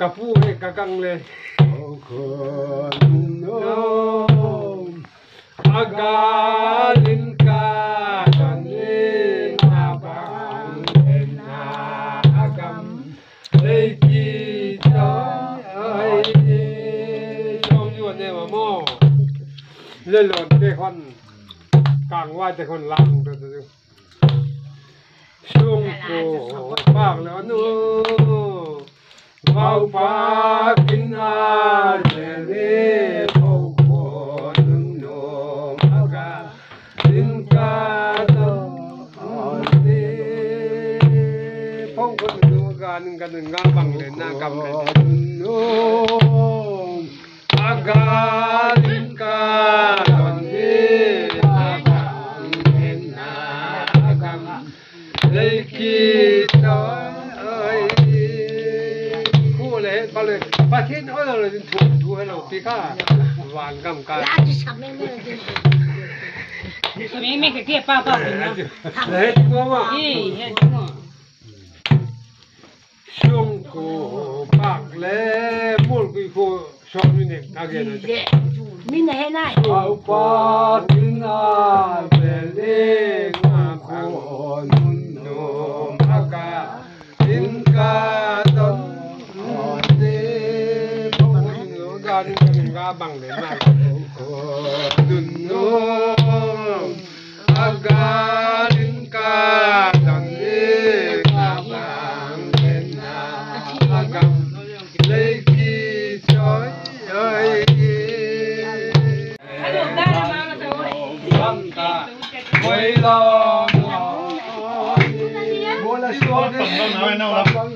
กระพู้ให้กระกังเลยอากาลินกาดันนินาบังเอ็นนาอากรรมเลยกีจอยชมอยู่เนี่ยมาโม่เล่นหล่นเตะคนกลางว่าแต่คนลังตัวช่วงโกปากแล้วนู้เบาปากกินอาเจลีพงคนนุ่มอากาสินกาตอนนี้พงคนนุ่มกันงาบังเลยนากำเลยนุ่มอากาสินกาตอนนี้นาบังเห็นนากำเลยคิดต่อก็เลยประเทศอ้อยเราเลยถูกให้เราตีข้าหวานกำกันไม่เกี่ยวป้าเป็นนะเฮ้ยตัวมาช่วงกูปากเล่มูลกูชอบมินินักเรียนมินิให้ได้เอาปากกินอาเบลีมาคนนุ่มอากาสินกาตอนกาบังเลยนะดุนโนอากาลินกาดันเล่กาบังเลยนะอากาเลยกีจอยสังกาไว้ลองโมลาชวน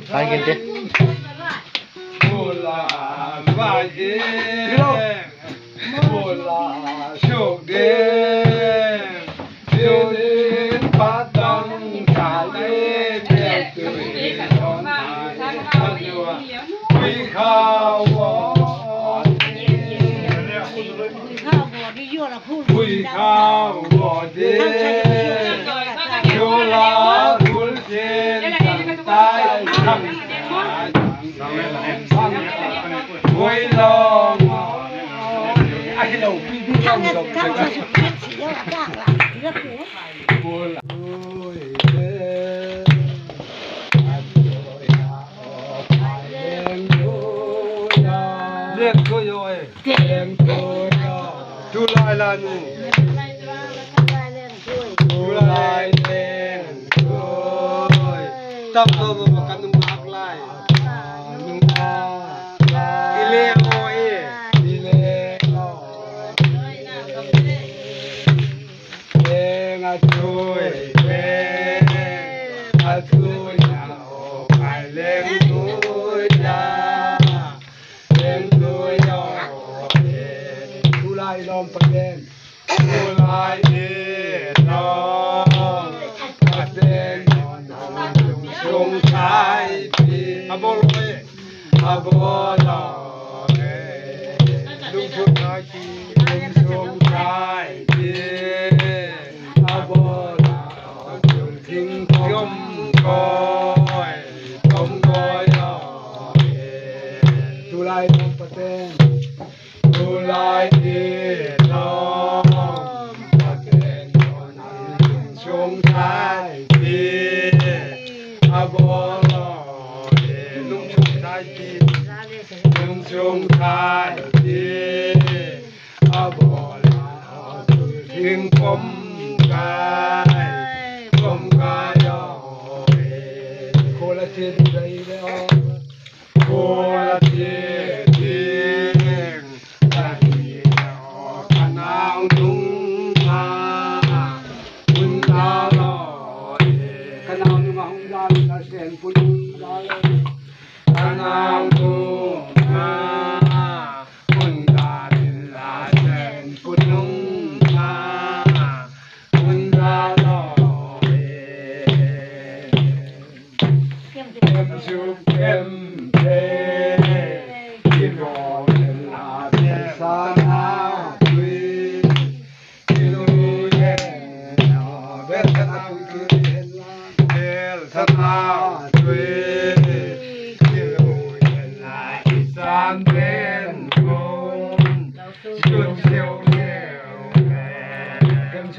ใครกินดิโมลาว่าเย่โมลาโชคดีเดี๋ยวนี้ปัดดังกาเลเด็กตัวเองตอนนี้ปัจจุบันวิข้าววิข้าวบอดีโยลาบุลเจนตายทั้งไว้ลองไอ้เราพี่ทำกับเธอบัวละโอ้ยเด้เลี้ยงตัวยอยเลี้ยงตัวยอยจุลายลานูจุลายเลี้ยงตัวยตั้งตัวมากันนุ่มอักไลลมประเด็นผู้ลายเอ็ดน้องประเด็นชงชายพี่อาบอลเลยอาบอลลุงชงชายพี่ลุงชงชายพี่อาบอลทิ้งยมก้อยยมก้อยผู้ลายลมประเด็นผู้ลายเอ็ดน้องประเด็นชงชายพี่อาบอลลุงชงชายพี่ลุงชงชายพี่อาบอลทิ้งกลมกายโคละเทียนใจแล้วโคละเทียน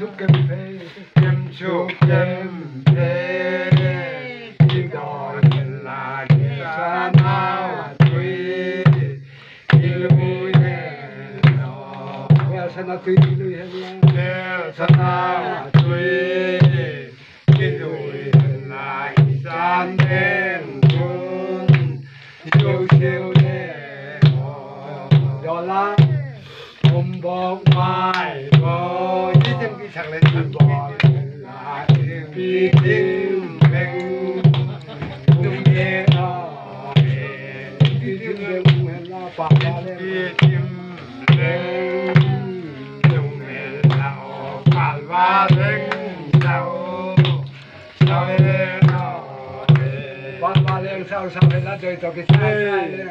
chúc kem phê kem chúc kem phê kim đỏ nhìn là địa sa nào tùy lui nó địa sa nào tùy lui địa sa nào tùy lui là san đen cuốn yêu siêu đen đó là hôm bóng mai có chỉ chân cái thằng lên thằng bò là đi tìm mình đúng nghe nó đi tìm mình là bà lên đi tìm mình đúng nghe nào bà lên sao sao lên nó bà lên sao sao lên là chơi cho cái sai lên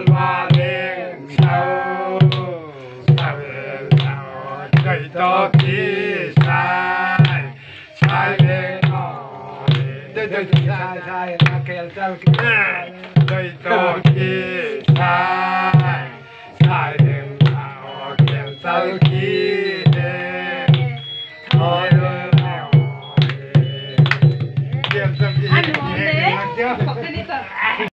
bà lên sao đời to kia sai sai lên đời sai sai là kẹo sao đời to kia sai sai lên kẹo sao kia thôi nào kẹo sao kia